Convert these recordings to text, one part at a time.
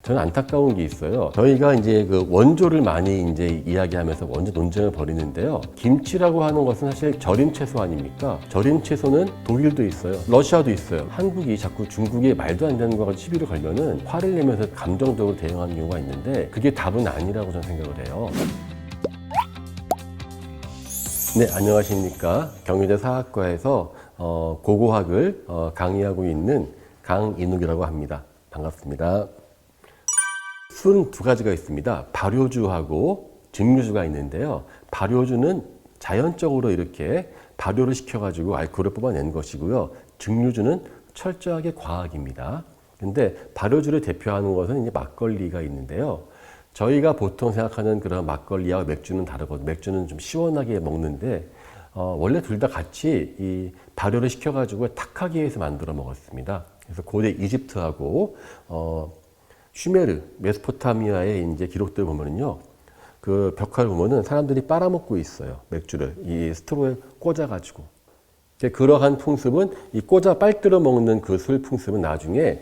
저는 안타까운 게 있어요. 저희가 이제 그 원조를 많이 이제 이야기하면서 원조 논쟁을 벌이는데요. 김치라고 하는 것은 사실 절임 채소 아닙니까? 절임 채소는 독일도 있어요. 러시아도 있어요. 한국이 자꾸 중국에 말도 안 되는 거가 시비를 걸면은 화를 내면서 감정적으로 대응하는 경우가 있는데 그게 답은 아니라고 저는 생각을 해요. 네, 안녕하십니까. 경희대 사학과에서 고고학을 강의하고 있는 강인욱이라고 합니다. 반갑습니다. 술은 두 가지가 있습니다. 발효주하고 증류주가 있는데요. 발효주는 자연적으로 이렇게 발효를 시켜가지고 알코올을 뽑아낸 것이고요. 증류주는 철저하게 과학입니다. 근데 발효주를 대표하는 것은 이제 막걸리가 있는데요. 저희가 보통 생각하는 그런 막걸리와 맥주는 다르거든요. 맥주는 좀 시원하게 먹는데 원래 둘 다 같이 이 발효를 시켜가지고 탁하기에서 만들어 먹었습니다. 그래서 고대 이집트하고 슈메르, 메소포타미아의 이제 기록들 보면은요, 그 벽화를 보면은 사람들이 빨아먹고 있어요. 맥주를 이 스트로에 꽂아가지고. 그러한 풍습은 이 꽂아 빨들어 먹는 그 술 풍습은 나중에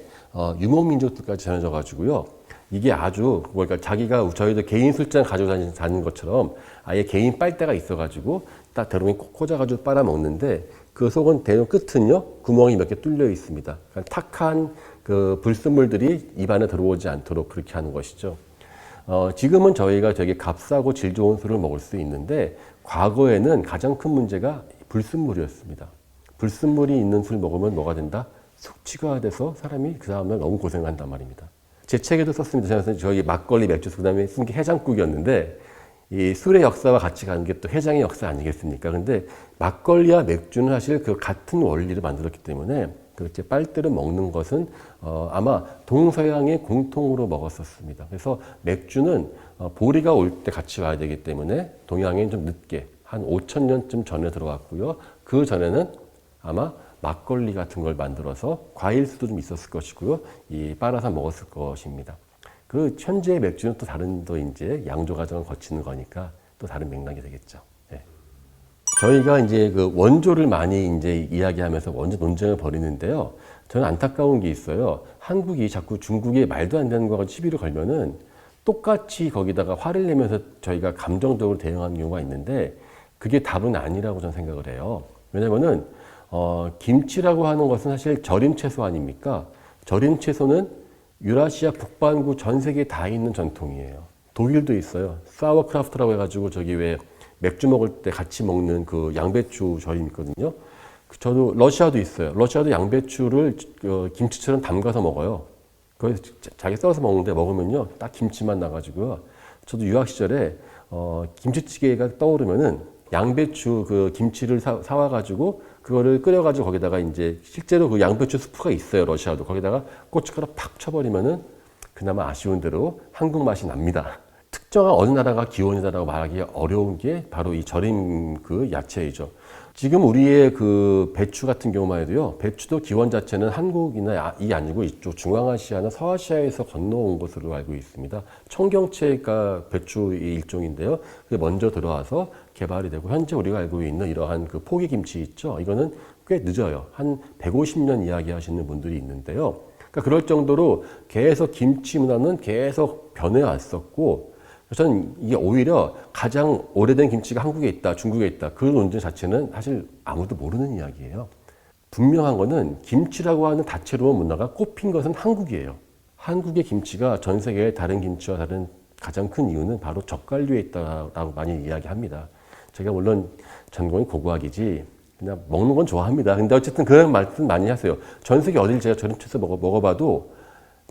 유목민족들까지 전해져가지고요. 이게 아주 그러니까 자기가 저희도 개인 술잔 가지고 다니는 것처럼 아예 개인 빨대가 있어가지고 딱 대롱이 꽂아가지고 빨아먹는데 그 속은 대롱 끝은요 구멍이 몇 개 뚫려 있습니다. 그러니까 탁한 그 불순물들이 입안에 들어오지 않도록 그렇게 하는 것이죠. 지금은 저희가 되게 값싸고 질 좋은 술을 먹을 수 있는데 과거에는 가장 큰 문제가 불순물이었습니다. 불순물이 있는 술 먹으면 뭐가 된다? 숙취가 돼서 사람이 그 다음날 너무 고생을 한단 말입니다. 제 책에도 썼습니다. 저희 막걸리, 맥주, 그 다음에 쓴 게 해장국이었는데 이 술의 역사와 같이 가는 게 또 해장의 역사 아니겠습니까? 근데 막걸리와 맥주는 사실 그 같은 원리를 만들었기 때문에 그렇게 빨대를 먹는 것은 아마 동서양의 공통으로 먹었었습니다. 그래서 맥주는 보리가 올 때 같이 와야 되기 때문에 동양엔 좀 늦게 한 5,000년쯤 전에 들어왔고요. 그 전에는 아마 막걸리 같은 걸 만들어서 과일 수도 좀 있었을 것이고요. 이 빨아서 먹었을 것입니다. 그 현재의 맥주는 또 다른 또 이제 양조 과정을 거치는 거니까 또 다른 맥락이 되겠죠. 네. 저희가 이제 그 원조를 많이 이제 이야기하면서 원조 논쟁을 벌이는데요. 저는 안타까운 게 있어요. 한국이 자꾸 중국에 말도 안 되는 거가 시비를 걸면은 똑같이 거기다가 화를 내면서 저희가 감정적으로 대응하는 경우가 있는데 그게 답은 아니라고 저는 생각을 해요. 왜냐면은 김치라고 하는 것은 사실 절임 채소 아닙니까? 절임 채소는 유라시아 북반구 전 세계에 다 있는 전통이에요. 독일도 있어요. 사워크라프트라고 해가지고 저기 왜 맥주 먹을 때 같이 먹는 그 양배추 절임 있거든요. 저도 러시아도 있어요. 러시아도 양배추를 김치처럼 담가서 먹어요. 거기서 자기 써서 먹는데 먹으면요, 딱 김치만 나가지고요. 저도 유학 시절에 김치찌개가 떠오르면은 양배추 그 김치를 사와가지고 그거를 끓여가지고 거기다가 이제 실제로 그 양배추 스프가 있어요. 러시아도. 거기다가 고춧가루 팍 쳐버리면은 그나마 아쉬운 대로 한국 맛이 납니다. 특정한 어느 나라가 기원이다라고 말하기 어려운 게 바로 이 절임 그 야채이죠. 지금 우리의 그 배추 같은 경우만 해도요. 배추도 기원 자체는 한국이나 이 아니고 이쪽 중앙아시아나 서아시아에서 건너온 것으로 알고 있습니다. 청경채가 배추의 일종인데요. 그게 먼저 들어와서 개발이 되고 현재 우리가 알고 있는 이러한 그 포기김치 있죠. 이거는 꽤 늦어요. 한 150년 이야기 하시는 분들이 있는데요. 그러니까 그럴 정도로 계속 김치 문화는 계속 변해왔었고 저는 이게 오히려 가장 오래된 김치가 한국에 있다, 중국에 있다. 그 논쟁 자체는 사실 아무도 모르는 이야기예요. 분명한 거는 김치라고 하는 다채로운 문화가 꼽힌 것은 한국이에요. 한국의 김치가 전 세계의 다른 김치와 다른 가장 큰 이유는 바로 젓갈류에 있다라고 많이 이야기합니다. 제가 물론 전공이 고고학이지 그냥 먹는 건 좋아합니다. 근데 어쨌든 그런 말씀 많이 하세요. 전 세계 어딜 제가 절임 채소 먹어봐도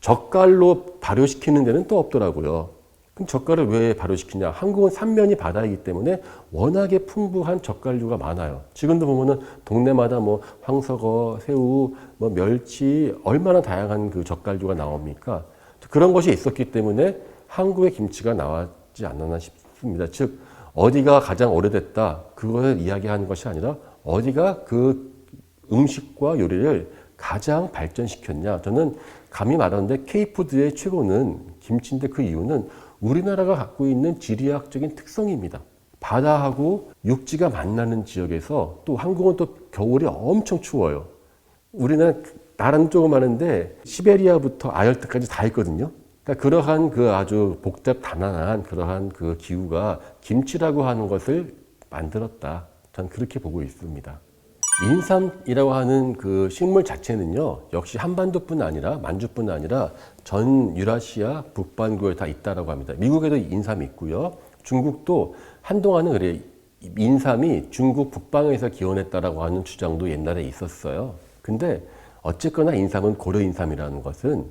젓갈로 발효시키는 데는 또 없더라고요. 그럼 젓갈을 왜 발효시키냐? 한국은 삼면이 바다이기 때문에 워낙에 풍부한 젓갈류가 많아요. 지금도 보면은 동네마다 뭐 황석어, 새우, 뭐 멸치 얼마나 다양한 그 젓갈류가 나옵니까? 그런 것이 있었기 때문에 한국의 김치가 나왔지 않았나 싶습니다. 즉 어디가 가장 오래됐다 그것을 이야기하는 것이 아니라 어디가 그 음식과 요리를 가장 발전시켰냐. 저는 감히 말하는데 K푸드의 최고는 김치인데 그 이유는 우리나라가 갖고 있는 지리학적인 특성입니다. 바다하고 육지가 만나는 지역에서 또 한국은 또 겨울이 엄청 추워요. 우리는 나라는 조그마한데 시베리아부터 아열대까지 다 있거든요. 그러니까 그러한 그 아주 복잡 단단한 그러한 그 기후가 김치라고 하는 것을 만들었다. 전 그렇게 보고 있습니다. 인삼이라고 하는 그 식물 자체는요, 역시 한반도뿐 아니라 만주뿐 아니라 전 유라시아 북반구에 다 있다라고 합니다. 미국에도 인삼이 있고요. 중국도 한동안은 그래 인삼이 중국 북방에서 기원했다라고 하는 주장도 옛날에 있었어요. 근데 어쨌거나 인삼은 고려 인삼이라는 것은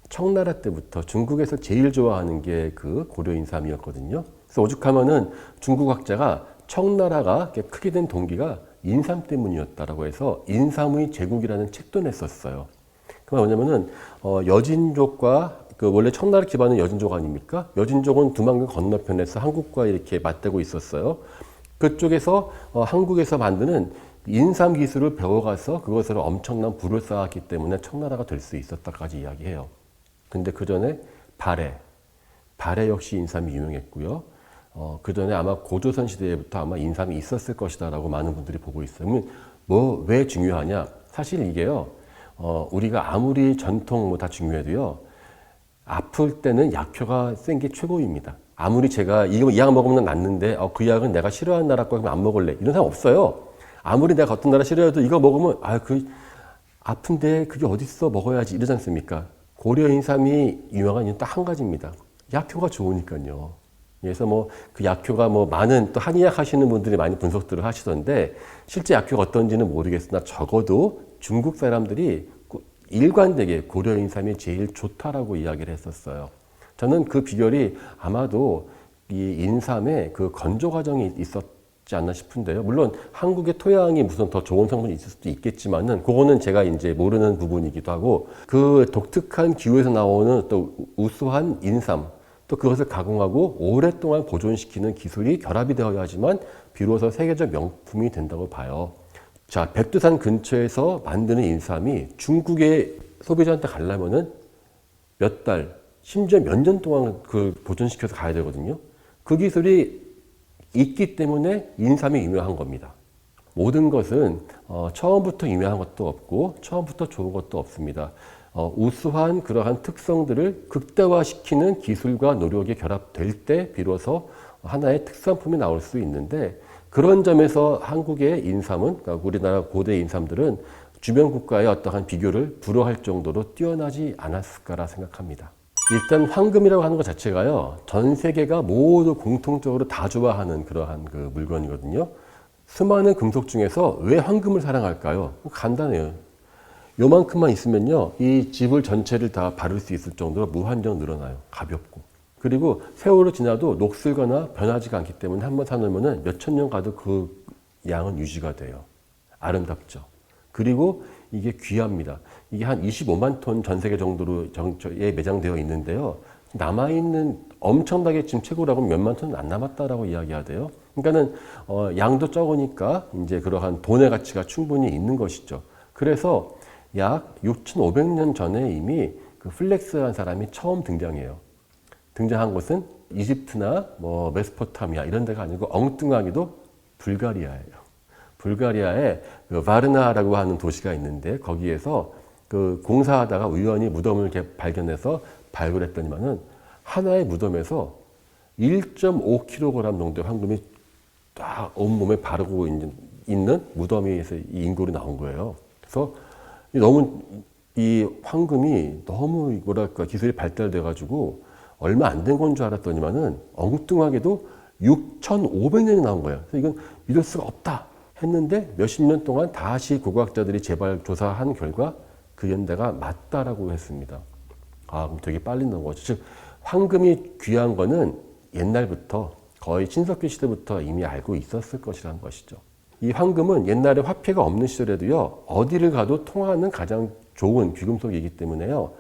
청나라 때부터 중국에서 제일 좋아하는 게 그 고려 인삼이었거든요. 그래서 오죽하면은 중국 학자가 청나라가 크게 된 동기가 인삼 때문이었다라고 해서 인삼의 제국이라는 책도 냈었어요. 그 뭐냐면은 여진족과 그 원래 청나라 기반은 여진족 아닙니까? 여진족은 두만강 건너편에서 한국과 이렇게 맞대고 있었어요. 그쪽에서 한국에서 만드는 인삼 기술을 배워가서 그것으로 엄청난 부를 쌓았기 때문에 청나라가 될 수 있었다까지 이야기해요. 근데 그 전에 발해 역시 인삼이 유명했고요. 그 전에 아마 고조선 시대부터 아마 인삼이 있었을 것이다라고 많은 분들이 보고 있어요. 뭐 왜 중요하냐? 사실 이게요. 우리가 아무리 전통 뭐 다 중요해도요. 아플 때는 약효가 센 게 최고입니다. 아무리 제가 이 약 먹으면 낫는데 그 약은 내가 싫어하는 나라 거 안 먹을래 이런 사람 없어요. 아무리 내가 어떤 나라 싫어해도 이거 먹으면 아픈데 그게 어딨어 먹어야지 이러지 않습니까? 고려 인삼이 유명한 이유는 딱 한 가지입니다. 약효가 좋으니까요. 그래서 뭐 그 약효가 뭐 많은 또 한의학 하시는 분들이 많이 분석들을 하시던데 실제 약효가 어떤지는 모르겠으나 적어도 중국 사람들이 일관되게 고려 인삼이 제일 좋다라고 이야기를 했었어요. 저는 그 비결이 아마도 이 인삼의 그 건조 과정이 있었지 않나 싶은데요. 물론 한국의 토양이 무슨 더 좋은 성분이 있을 수도 있겠지만은 그거는 제가 이제 모르는 부분이기도 하고 그 독특한 기후에서 나오는 또 우수한 인삼 또 그것을 가공하고 오랫동안 보존시키는 기술이 결합이 되어야지만 비로소 세계적 명품이 된다고 봐요. 자, 백두산 근처에서 만드는 인삼이 중국의 소비자한테 가려면은 몇 달, 심지어 몇 년 동안 그 보존시켜서 가야 되거든요. 그 기술이 있기 때문에 인삼이 유명한 겁니다. 모든 것은 처음부터 유명한 것도 없고 처음부터 좋은 것도 없습니다. 우수한 그러한 특성들을 극대화시키는 기술과 노력이 결합될 때 비로소 하나의 특산품이 나올 수 있는데 그런 점에서 한국의 인삼은, 그러니까 우리나라 고대 인삼들은 주변 국가의 어떠한 비교를 불허할 정도로 뛰어나지 않았을까라 생각합니다. 일단 황금이라고 하는 것 자체가요, 전 세계가 모두 공통적으로 다 좋아하는 그러한 그 물건이거든요. 수많은 금속 중에서 왜 황금을 사랑할까요? 간단해요. 요만큼만 있으면요, 이 집을 전체를 다 바를 수 있을 정도로 무한정 늘어나요. 가볍고. 그리고 세월이 지나도 녹슬거나 변하지가 않기 때문에 한번 사놓으면 몇천 년 가도 그 양은 유지가 돼요. 아름답죠. 그리고 이게 귀합니다. 이게 한 25만 톤 전 세계 정도로 에 매장되어 있는데요. 남아있는 엄청나게 지금 최고라고 몇만 톤은 안 남았다라고 이야기하대요. 그러니까는 양도 적으니까 이제 그러한 돈의 가치가 충분히 있는 것이죠. 그래서 약 6,500년 전에 이미 그 플렉스한 사람이 처음 등장해요. 등장한 곳은 이집트나 뭐 메소포타미아 이런 데가 아니고 엉뚱하게도 불가리아예요. 불가리아에 그 바르나라고 하는 도시가 있는데 거기에서 그 공사하다가 우연히 무덤을 발견해서 발굴했더니만은 하나의 무덤에서 1.5kg 정도의 황금이 딱 온몸에 바르고 있는 무덤에서 이 인골이 나온 거예요. 그래서 너무 이 황금이 너무 뭐랄까 기술이 발달돼 가지고 얼마 안 된 건 줄 알았더니만은 엉뚱하게도 6,500년이 나온 거예요. 그래서 이건 믿을 수가 없다 했는데 몇십 년 동안 다시 고고학자들이 재발 조사한 결과 그 연대가 맞다라고 했습니다. 그럼 되게 빨리 나온 거죠. 즉 황금이 귀한 거는 옛날부터 거의 신석기 시대부터 이미 알고 있었을 것이라는 것이죠. 이 황금은 옛날에 화폐가 없는 시절에도요, 어디를 가도 통하는 가장 좋은 귀금속이기 때문에요,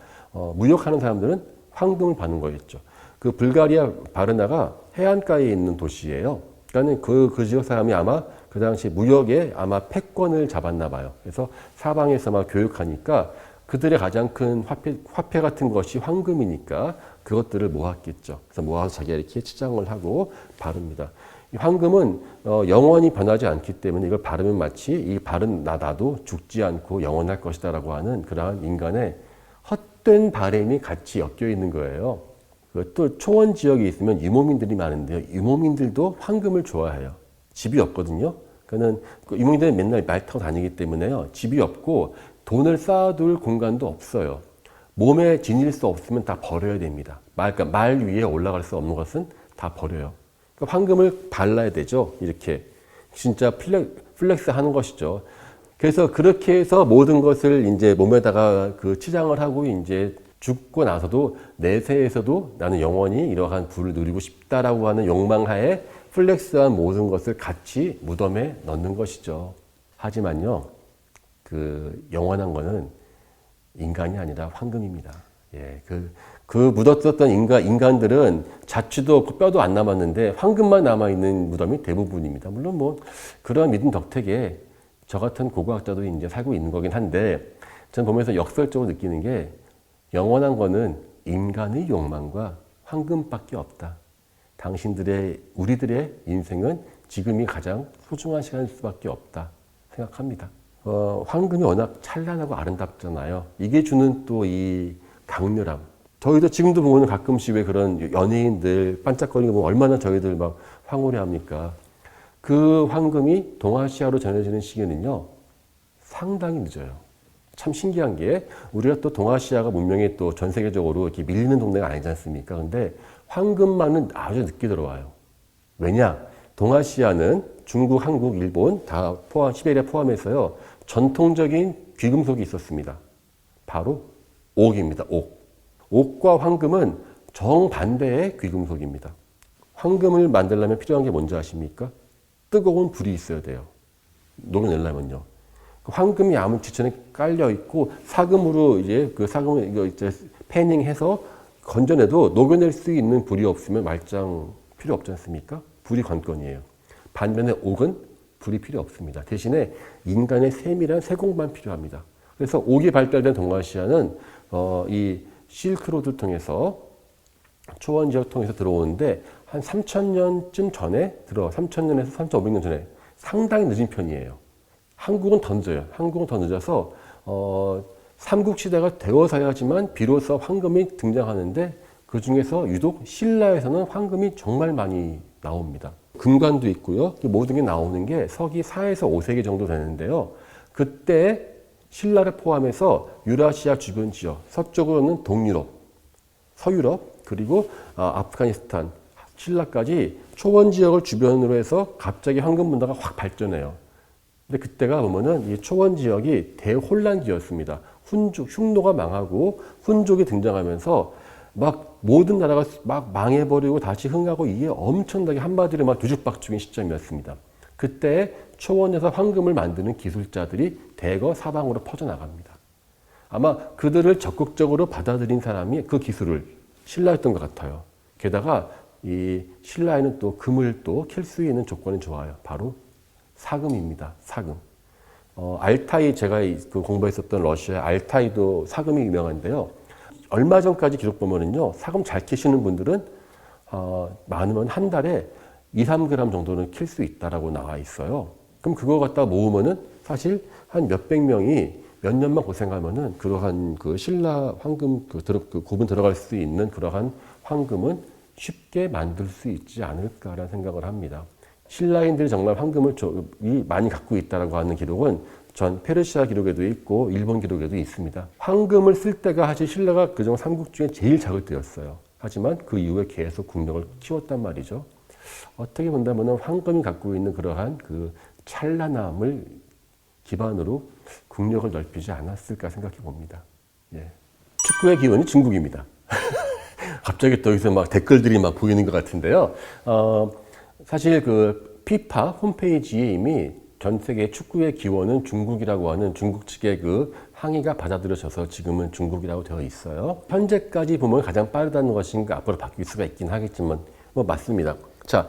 무역하는 사람들은 황금을 받는 거였죠. 그 불가리아 바르나가 해안가에 있는 도시예요. 그러니까 그 지역 사람이 아마 그 당시 무역에 아마 패권을 잡았나 봐요. 그래서 사방에서 막 교육하니까 그들의 가장 큰 화폐 같은 것이 황금이니까 그것들을 모았겠죠. 그래서 모아서 자기가 이렇게 치장을 하고 바릅니다. 이 황금은 영원히 변하지 않기 때문에 이걸 바르면 마치 이 바른 나도 죽지 않고 영원할 것이다라고 하는 그러한 인간의 헛된 바램이 같이 엮여 있는 거예요. 또 초원 지역에 있으면 유목민들이 많은데요. 유목민들도 황금을 좋아해요. 집이 없거든요. 그러니까는 유목민들은 맨날 말 타고 다니기 때문에요. 집이 없고 돈을 쌓아둘 공간도 없어요. 몸에 지닐 수 없으면 다 버려야 됩니다. 그러니까 말 위에 올라갈 수 없는 것은 다 버려요. 그러니까 황금을 발라야 되죠. 이렇게 진짜 플렉스 하는 것이죠. 그래서 그렇게 해서 모든 것을 이제 몸에다가 그 치장을 하고 이제 죽고 나서도 내세에서도 나는 영원히 이러한 부를 누리고 싶다라고 하는 욕망하에 플렉스한 모든 것을 같이 무덤에 넣는 것이죠. 하지만요, 그 영원한 거는 인간이 아니라 황금입니다. 예, 그 묻었었던 인간들은 자취도 없고 뼈도 안 남았는데 황금만 남아있는 무덤이 대부분입니다. 물론 뭐 그러한 믿음 덕택에 저 같은 고고학자도 이제 살고 있는 거긴 한데 저는 보면서 역설적으로 느끼는 게 영원한 거는 인간의 욕망과 황금밖에 없다. 우리들의 인생은 지금이 가장 소중한 시간일 수밖에 없다 생각합니다. 황금이 워낙 찬란하고 아름답잖아요. 이게 주는 또 이 강렬함. 저희도 지금도 보면 가끔씩 왜 그런 연예인들 반짝거리는 거 보면 얼마나 저희들 막 황홀해 합니까? 그 황금이 동아시아로 전해지는 시기는요, 상당히 늦어요. 참 신기한 게 우리가 또 동아시아가 문명이 또 전 세계적으로 이렇게 밀리는 동네가 아니지 않습니까? 근데 황금만은 아주 늦게 들어와요. 왜냐? 동아시아는 중국, 한국, 일본 다 시베리아 포함해서요, 전통적인 귀금속이 있었습니다. 바로 옥입니다. 옥과 황금은 정반대의 귀금속입니다. 황금을 만들려면 필요한 게 뭔지 아십니까? 뜨거운 불이 있어야 돼요. 녹여내려면요. 황금이 아무 지천에 깔려 있고 사금으로 이제 그 사금을 이거 이제 패닝해서 건져내도 녹여낼 수 있는 불이 없으면 말짱 필요 없지 않습니까? 불이 관건이에요. 반면에 옥은 불이 필요 없습니다. 대신에 인간의 세밀한 세공만 필요합니다. 그래서 옥이 발달된 동아시아는 이 실크로드를 통해서 초원 지역 통해서 들어오는데 한 3,000년쯤 전에 3,000년에서 3,500년 전에 상당히 늦은 편이에요. 한국은 더 늦어요. 한국은 더 늦어서 삼국시대가 되어서야지만 비로소 황금이 등장하는데 그 중에서 유독 신라에서는 황금이 정말 많이 나옵니다. 금관도 있고요. 모든 게 나오는 게 서기 4에서 5세기 정도 되는데요. 그때 신라를 포함해서 유라시아 주변 지역, 서쪽으로는 동유럽, 서유럽, 그리고 아프가니스탄, 신라까지 초원 지역을 주변으로 해서 갑자기 황금 문화가 확 발전해요. 근데 그때가 보면은 이 초원 지역이 대혼란기였습니다. 흉노가 망하고 훈족이 등장하면서 막 모든 나라가 막 망해버리고 다시 흥하고 이게 엄청나게 한마디로 막 뒤죽박죽인 시점이었습니다. 그때 초원에서 황금을 만드는 기술자들이 대거 사방으로 퍼져나갑니다. 아마 그들을 적극적으로 받아들인 사람이 그 기술을 신라였던 것 같아요. 게다가 이 신라에는 또 금을 또 캘 수 있는 조건이 좋아요. 바로 사금입니다. 사금. 알타이 제가 그 공부했었던 러시아 알타이도 사금이 유명한데요. 얼마 전까지 기록 보면은요, 사금 잘 캐시는 분들은 많으면 한 달에 2-3g 정도는 캘 수 있다라고 나와 있어요. 그럼 그거 갖다 모으면은 사실 한 몇백 명이 몇 년만 고생하면은 그러한 그 신라 황금 그 고분 들어갈 수 있는 그러한 황금은 쉽게 만들 수 있지 않을까라는 생각을 합니다. 신라인들이 정말 황금을 많이 갖고 있다라고 하는 기록은 전 페르시아 기록에도 있고 일본 기록에도 있습니다. 황금을 쓸 때가 사실 신라가 그중 삼국 중에 제일 작을 때였어요. 하지만 그 이후에 계속 국력을 키웠단 말이죠. 어떻게 본다면 황금이 갖고 있는 그러한 그 찬란함을 기반으로 국력을 넓히지 않았을까 생각해 봅니다. 예. 축구의 기원이 중국입니다. 갑자기 또 여기서 막 댓글들이 막 보이는 것 같은데요. 사실 그 피파 홈페이지에 이미 전 세계 축구의 기원은 중국이라고 하는 중국 측의 그 항의가 받아들여져서 지금은 중국이라고 되어 있어요. 현재까지 보면 가장 빠르다는 것인가 앞으로 바뀔 수가 있긴 하겠지만 뭐 맞습니다. 자,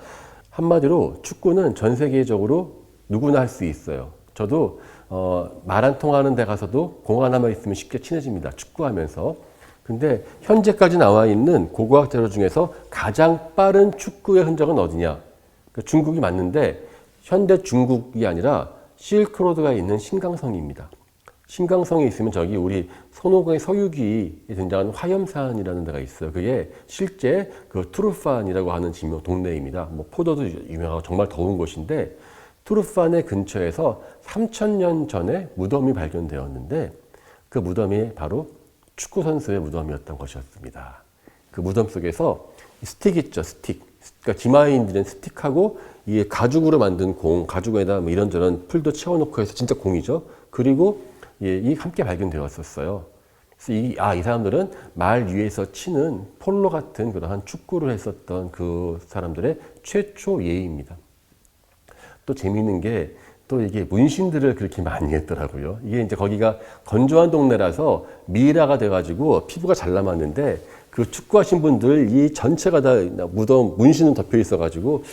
한마디로 축구는 전 세계적으로 누구나 할 수 있어요. 저도 말 안 통하는 데 가서도 공 하나만 있으면 쉽게 친해집니다. 축구하면서. 근데 현재까지 나와 있는 고고학 자료 중에서 가장 빠른 축구의 흔적은 어디냐? 그러니까 중국이 맞는데 현대 중국이 아니라 실크로드가 있는 신강성입니다. 신강성에 있으면 저기 우리 손오공의 서유기에 등장하는 화염산이라는 데가 있어요. 그게 실제 그 투르판이라고 하는 지명 동네입니다. 뭐 포도도 유명하고 정말 더운 곳인데 투르판의 근처에서 3000년 전에 무덤이 발견되었는데 그 무덤이 바로 축구 선수의 무덤이었던 것이었습니다. 그 무덤 속에서 스틱 있죠, 스틱. 그러니까 기마인들은 스틱하고 이 가죽으로 만든 공, 가죽에다 뭐 이런저런 풀도 채워놓고 해서 진짜 공이죠. 그리고 이 함께 발견되었었어요. 그래서 이 사람들은 말 위에서 치는 폴로 같은 그러한 축구를 했었던 그 사람들의 최초 예입니다. 또 재미있는 게 또 이게 문신들을 그렇게 많이 했더라고요. 이게 이제 거기가 건조한 동네라서 미라가 돼가지고 피부가 잘 남았는데 그 축구하신 분들 이 전체가 다 무덤 문신은 덮여 있어가지고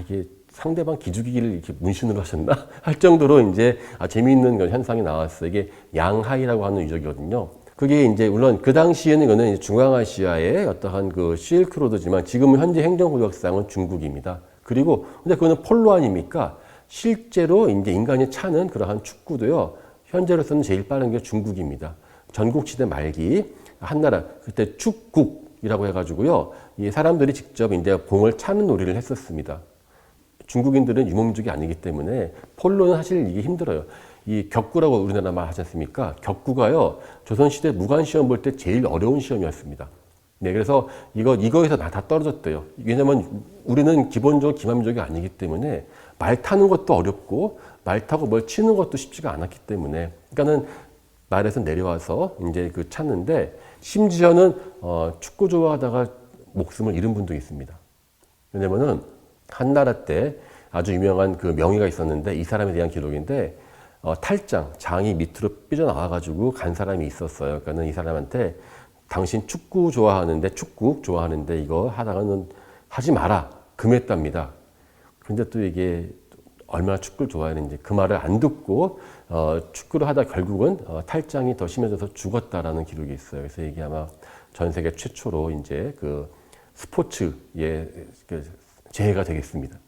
이게 상대방 기죽이기를 이렇게 문신으로 하셨나 할 정도로 이제 재미있는 그런 현상이 나왔어요. 이게 양하이라고 하는 유적이거든요. 그게 이제 물론 그 당시에는 이거는 중앙아시아의 어떠한 그 실크로드지만 지금은 현재 행정구역상은 중국입니다. 그리고 근데 그거는 폴로 아닙니까? 실제로 이제 인간이 차는 그러한 축구도요. 현재로서는 제일 빠른 게 중국입니다. 전국시대 말기 한나라 그때 축국이라고 해가지고요. 이 사람들이 직접 이제 공을 차는 놀이를 했었습니다. 중국인들은 유목민족이 아니기 때문에 폴로는 사실 이게 힘들어요. 이 격구라고 우리나라 말 하지 않습니까? 격구가요. 조선시대 무관시험 볼 때 제일 어려운 시험이었습니다. 네, 그래서 이거에서 다 떨어졌대요. 왜냐면 우리는 기본적으로 기만민족이 아니기 때문에 말 타는 것도 어렵고 말 타고 뭘 치는 것도 쉽지가 않았기 때문에 그러니까는 말에서 내려와서 이제 그 찾는데 심지어는 축구 좋아하다가 목숨을 잃은 분도 있습니다. 왜냐면은 한나라 때 아주 유명한 그 명의가 있었는데 이 사람에 대한 기록인데 탈장, 장이 밑으로 삐져나와가지고 간 사람이 있었어요. 그러니까는 이 사람한테 당신 축구 좋아하는데 이거 하다가는 하지 마라 금했답니다. 근데 또 이게 얼마나 축구를 좋아하는지 그 말을 안 듣고 축구를 하다 결국은 탈장이 더 심해져서 죽었다라는 기록이 있어요. 그래서 이게 아마 전 세계 최초로 이제 그 스포츠의 그 재해가 되겠습니다.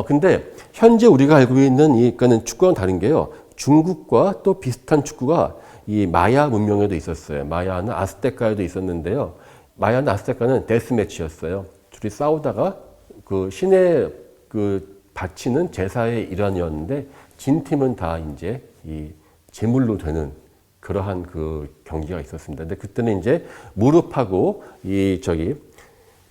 근데 현재 우리가 알고 있는 그러니까는 축구와는 다른 게요. 중국과 또 비슷한 축구가 이 마야 문명에도 있었어요. 마야는 아스테카에도 있었는데요. 마야는 아스테카는 데스매치였어요. 둘이 싸우다가 그 신의 그 바치는 제사의 일환이었는데 진 팀은 다 이제 이 제물로 되는 그러한 그 경기가 있었습니다. 근데 그때는 이제 무릎하고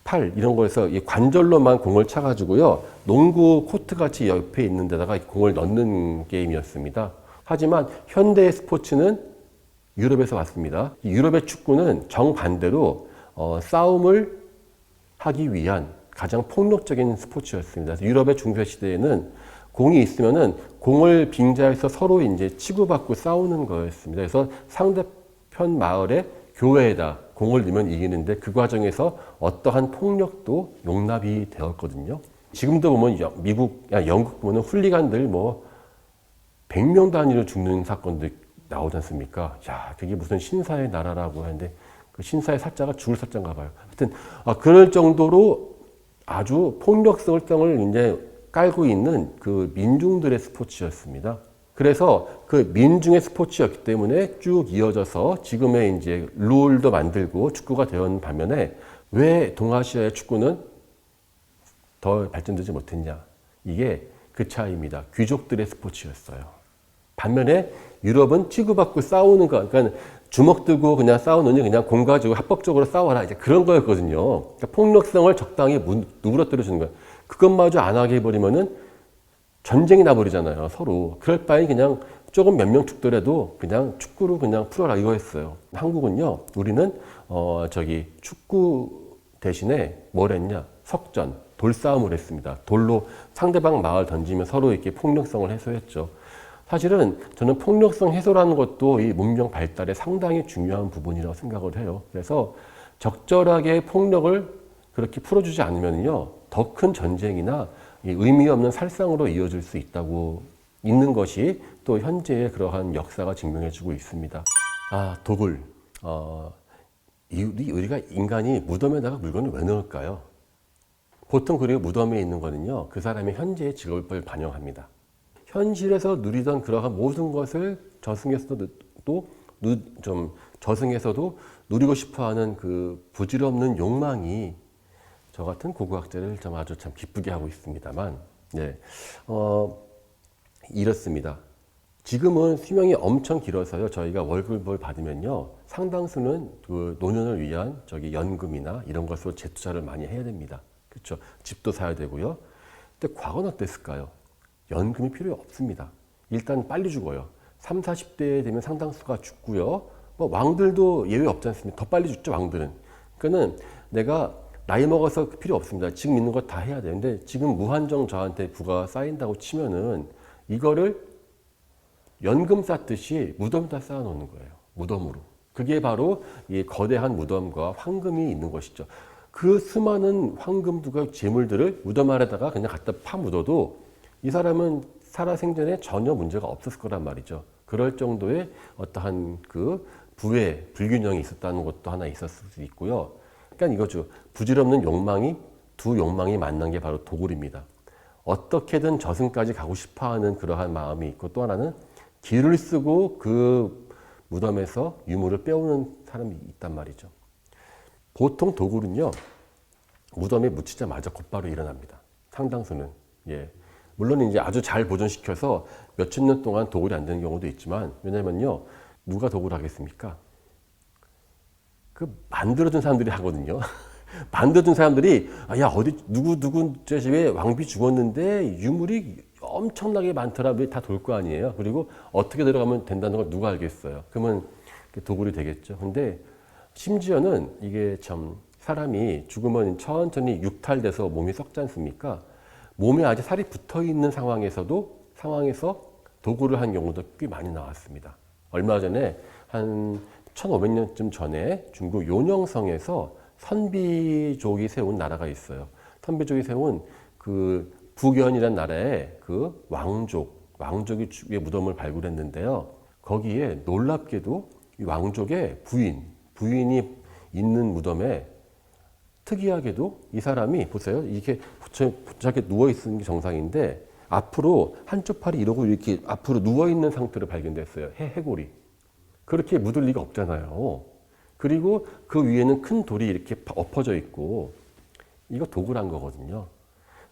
팔 이런 거에서 이 관절로만 공을 차가지고요. 농구 코트 같이 옆에 있는 데다가 공을 넣는 게임이었습니다. 하지만 현대의 스포츠는 유럽에서 왔습니다. 유럽의 축구는 정반대로 싸움을 하기 위한 가장 폭력적인 스포츠였습니다. 유럽의 중세 시대에는 공이 있으면은 공을 빙자해서 서로 이제 치고받고 싸우는 거였습니다. 그래서 상대편 마을의 교회에다 공을 넣으면 이기는데 그 과정에서 어떠한 폭력도 용납이 되었거든요. 지금도 보면 영국 보면 훌리간들 100명 단위로 죽는 사건도 나오지 않습니까? 야, 그게 무슨 신사의 나라라고 하는데 그 신사의 사자가 죽을 사자인가 봐요. 하여튼 그럴 정도로 아주 폭력성을 이제 깔고 있는 그 민중들의 스포츠였습니다. 그래서 그 민중의 스포츠였기 때문에 쭉 이어져서 지금의 이제 룰도 만들고 축구가 되었는 반면에 왜 동아시아의 축구는 더 발전되지 못했냐? 이게 그 차이입니다. 귀족들의 스포츠였어요. 반면에 유럽은 치고받고 싸우는 거, 그러니까 주먹 들고 그냥 싸우느니 그냥 공 가지고 합법적으로 싸워라. 이제 그런 거였거든요. 그러니까 폭력성을 적당히 누그러뜨려 주는 거예요. 그것마저 안 하게 해버리면은 전쟁이 나버리잖아요. 서로. 그럴 바에 그냥 조금 몇 명 죽더라도 그냥 축구로 그냥 풀어라 이거였어요. 한국은요, 우리는 축구 대신에 뭘 했냐? 석전, 돌싸움을 했습니다. 돌로 상대방 마을 던지면 서로 이렇게 폭력성을 해소했죠. 사실은 저는 폭력성 해소라는 것도 이 문명 발달에 상당히 중요한 부분이라고 생각을 해요. 그래서 적절하게 폭력을 그렇게 풀어주지 않으면요, 더 큰 전쟁이나 의미 없는 살상으로 이어질 수 있는 것이 또 현재의 그러한 역사가 증명해주고 있습니다. 도굴. 우리가 인간이 무덤에다가 물건을 왜 넣을까요? 보통 그리고 무덤에 있는 거는요, 그 사람의 현재의 직업을 반영합니다. 현실에서 누리던 그러한 모든 것을 저승에서 또 좀 저승에서도 누리고 싶어하는 그 부질없는 욕망이 저 같은 고고학자를 좀 아주 참 기쁘게 하고 있습니다만, 네, 이렇습니다. 지금은 수명이 엄청 길어서요. 저희가 월급을 받으면요, 상당수는 그 노년을 위한 저기 연금이나 이런 것으로 재투자를 많이 해야 됩니다. 그렇죠? 집도 사야 되고요. 근데 과거는 어땠을까요? 연금이 필요 없습니다. 일단 빨리 죽어요. 3, 40대 되면 상당수가 죽고요. 뭐 왕들도 예외 없지 않습니까? 더 빨리 죽죠, 왕들은. 그러니까는 내가 나이 먹어서 필요 없습니다. 지금 있는 거 다 해야 되는데 지금 무한정 저한테 부가 쌓인다고 치면은 이거를 연금 쌓듯이 무덤에다 쌓아놓는 거예요. 무덤으로. 그게 바로 이 거대한 무덤과 황금이 있는 것이죠. 그 수많은 황금들과 재물들을 무덤 아래다가 그냥 갖다 파묻어도 이 사람은 살아생전에 전혀 문제가 없었을 거란 말이죠. 그럴 정도의 어떠한 그 부의 불균형이 있었다는 것도 하나 있었을 수 있고요. 그러니까 이거죠. 부질없는 욕망이 두 욕망이 만난 게 바로 도굴입니다. 어떻게든 저승까지 가고 싶어하는 그러한 마음이 있고 또 하나는 길을 쓰고 그 무덤에서 유물을 빼오는 사람이 있단 말이죠. 보통 도굴은요, 무덤에 묻히자마자 곧바로 일어납니다. 상당수는. 예. 물론 이제 아주 잘 보존시켜서 몇천 년 동안 도굴이 안 되는 경우도 있지만, 왜냐면요, 누가 도굴을 하겠습니까? 그 만들어준 사람들이 하거든요. 만들어준 사람들이 야 어디 누구 저 집에 왕비 죽었는데 유물이 엄청나게 많더라, 왜 다 돌 거 아니에요. 그리고 어떻게 들어가면 된다는 걸 누가 알겠어요. 그러면 도굴이 되겠죠. 근데 심지어는 이게 참 사람이 죽으면 천천히 육탈돼서 몸이 썩지 않습니까? 몸에 아직 살이 붙어 있는 상황에서 도굴을 한 경우도 꽤 많이 나왔습니다. 얼마 전에 한 1500년쯤 전에 중국 요녕성에서 선비족이 세운 나라가 있어요. 선비족이 세운 그 북연이라는 나라의 그 왕족이 무덤을 발굴했는데요. 거기에 놀랍게도 이 왕족의 부인이 있는 무덤에 특이하게도 이 사람이 보세요. 이렇게 부착해 누워 있는 게 정상인데 앞으로 한쪽 팔이 이러고 이렇게 앞으로 누워 있는 상태로 발견됐어요. 해골이. 그렇게 묻을 리가 없잖아요. 그리고 그 위에는 큰 돌이 이렇게 엎어져 있고, 이거 도굴한 거거든요.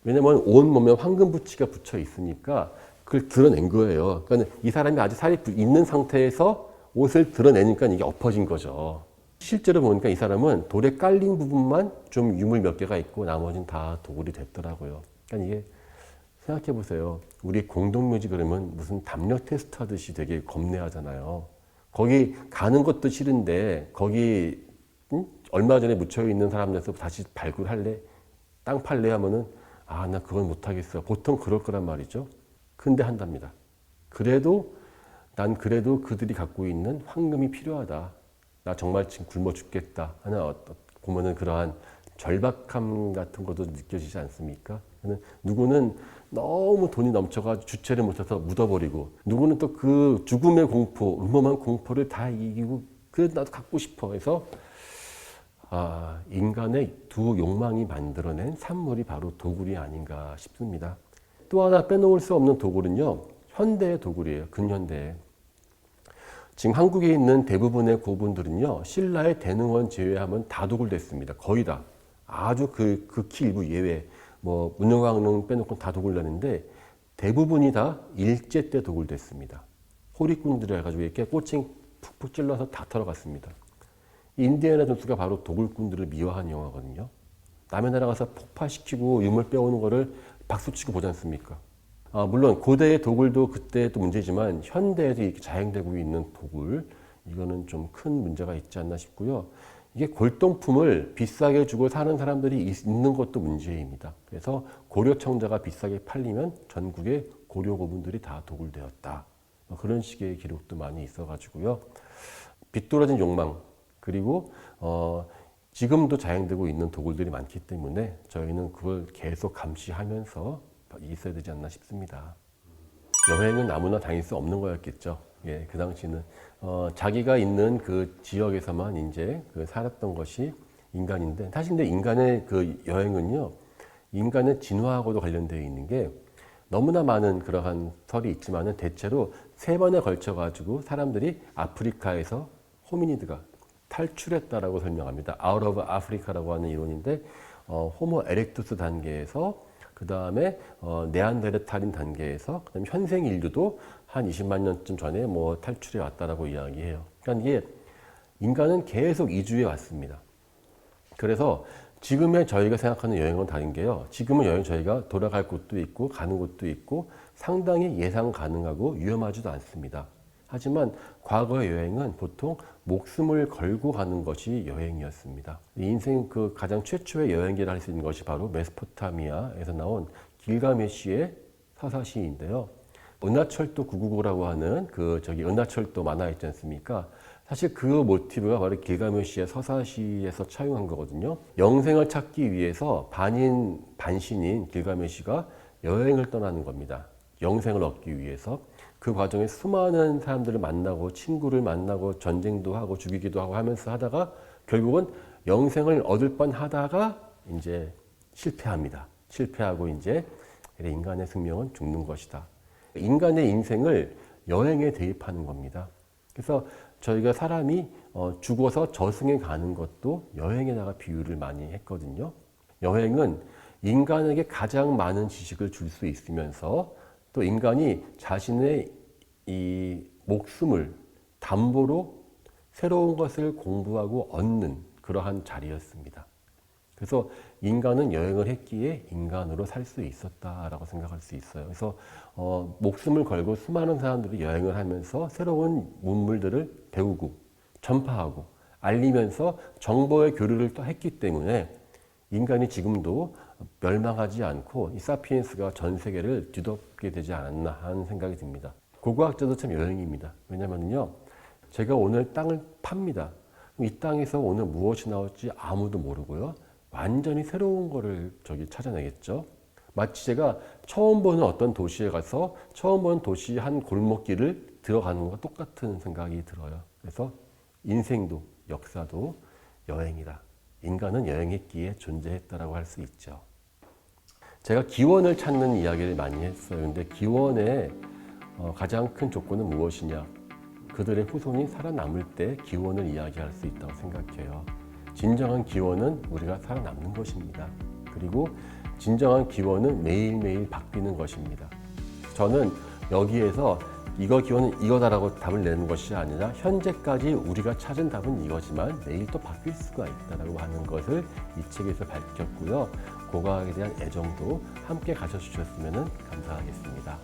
왜냐면 온 몸에 황금 부치가 붙여 있으니까 그걸 드러낸 거예요. 그러니까 이 사람이 아직 살이 있는 상태에서 옷을 드러내니까 이게 엎어진 거죠. 실제로 보니까 이 사람은 돌에 깔린 부분만 좀 유물 몇 개가 있고 나머지는 다 도굴이 됐더라고요. 그러니까 이게 생각해 보세요. 우리 공동묘지 그러면 무슨 담력 테스트 하듯이 되게 겁내하잖아요. 거기 가는 것도 싫은데 거기 얼마 전에 묻혀 있는 사람들에서 다시 발굴할래? 땅 팔래? 하면은 나 그건 못하겠어. 보통 그럴 거란 말이죠. 근데 한답니다. 난 그래도 그들이 갖고 있는 황금이 필요하다. 나 정말 지금 굶어 죽겠다 하는 보면은 그러한 절박함 같은 것도 느껴지지 않습니까? 누구는 너무 돈이 넘쳐가지고 주체를 못해서 묻어버리고, 누구는 또 그 죽음의 공포, 음험한 공포를 다 이기고 그래 나도 갖고 싶어 해서 인간의 두 욕망이 만들어낸 산물이 바로 도굴이 아닌가 싶습니다. 또 하나 빼놓을 수 없는 도굴은요, 현대의 도굴이에요. 근현대. 지금 한국에 있는 대부분의 고분들은요, 신라의 대능원 제외하면 다 도굴됐습니다. 거의 다. 아주 극히 일부 예외. 뭐 문영왕릉 빼놓고 다 도굴되는데 대부분이 다 일제 때 도굴됐습니다. 호리꾼들을 해가지고 이렇게 꼬칭 푹푹 찔러서 다 털어갔습니다. 인디애나 존스가 바로 도굴꾼들을 미화한 영화거든요. 남의 나라 가서 폭파시키고 유물 빼오는 거를 박수치고 보지 않습니까? 물론 고대의 도굴도 그때 또 문제지만 현대에도 이렇게 자행되고 있는 도굴, 이거는 좀 큰 문제가 있지 않나 싶고요. 이게 골동품을 비싸게 주고 사는 사람들이 있는 것도 문제입니다. 그래서 고려청자가 비싸게 팔리면 전국의 고려 고분들이 다 도굴되었다. 그런 식의 기록도 많이 있어가지고요. 비뚤어진 욕망, 그리고 지금도 자행되고 있는 도굴들이 많기 때문에 저희는 그걸 계속 감시하면서 있어야 되지 않나 싶습니다. 여행은 아무나 다닐 수 없는 거였겠죠. 예, 그 당시는 자기가 있는 그 지역에서만 이제 살았던 것이 인간인데, 사실 근데 인간의 그 여행은요, 인간의 진화하고도 관련되어 있는 게 너무나 많은 그러한 설이 있지만은 대체로 3번에 걸쳐 가지고 사람들이 아프리카에서 호미니드가 탈출했다라고 설명합니다. Out of Africa라고 하는 이론인데 호모 에렉투스 단계에서 그 다음에 네안데르탈인 단계에서 그다음에 현생 인류도 한 20만 년쯤 전에 뭐 탈출해 왔다라고 이야기해요. 그러니까 이게 인간은 계속 이주해 왔습니다. 그래서 지금의 저희가 생각하는 여행은 다른 게요. 지금은 여행 저희가 돌아갈 곳도 있고 가는 곳도 있고 상당히 예상 가능하고 위험하지도 않습니다. 하지만 과거의 여행은 보통 목숨을 걸고 가는 것이 여행이었습니다. 인생 그 가장 최초의 여행기를 할 수 있는 것이 바로 메소포타미아에서 나온 길가메시의 서사시인데요. 은하철도 999라고 하는 은하철도 만화 있지 않습니까? 사실 그 모티브가 바로 길가메시의 서사시에서 차용한 거거든요. 영생을 찾기 위해서 반신인 길가메시가 여행을 떠나는 겁니다. 영생을 얻기 위해서. 그 과정에 수많은 사람들을 만나고 친구를 만나고 전쟁도 하고 죽이기도 하고 하면서 하다가 결국은 영생을 얻을 뻔 하다가 이제 실패합니다. 실패하고 이제 인간의 생명은 죽는 것이다. 인간의 인생을 여행에 대입하는 겁니다. 그래서 저희가 사람이 죽어서 저승에 가는 것도 여행에다가 비유를 많이 했거든요. 여행은 인간에게 가장 많은 지식을 줄 수 있으면서 또 인간이 자신의 이 목숨을 담보로 새로운 것을 공부하고 얻는 그러한 자리였습니다. 그래서 인간은 여행을 했기에 인간으로 살 수 있었다라고 생각할 수 있어요. 그래서 목숨을 걸고 수많은 사람들이 여행을 하면서 새로운 문물들을 배우고 전파하고 알리면서 정보의 교류를 또 했기 때문에 인간이 지금도 멸망하지 않고 이 사피엔스가 전 세계를 뒤덮게 되지 않았나 하는 생각이 듭니다. 고고학자도 참 여행입니다. 왜냐면요, 제가 오늘 땅을 팝니다. 이 땅에서 오늘 무엇이 나올지 아무도 모르고요. 완전히 새로운 거를 찾아내겠죠. 마치 제가 처음 보는 어떤 도시에 가서 처음 보는 도시 한 골목길을 들어가는 것과 똑같은 생각이 들어요. 그래서 인생도 역사도 여행이다. 인간은 여행했기에 존재했다라고 할 수 있죠. 제가 기원을 찾는 이야기를 많이 했어요. 근데 기원의 가장 큰 조건은 무엇이냐? 그들의 후손이 살아남을 때 기원을 이야기할 수 있다고 생각해요. 진정한 기원은 우리가 살아남는 것입니다. 그리고 진정한 기원은 매일매일 바뀌는 것입니다. 저는 여기에서 이거 기원은 이거다라고 답을 내는 것이 아니라 현재까지 우리가 찾은 답은 이거지만 내일 또 바뀔 수가 있다라고 하는 것을 이 책에서 밝혔고요. 고고학에 대한 애정도 함께 가져주셨으면 감사하겠습니다.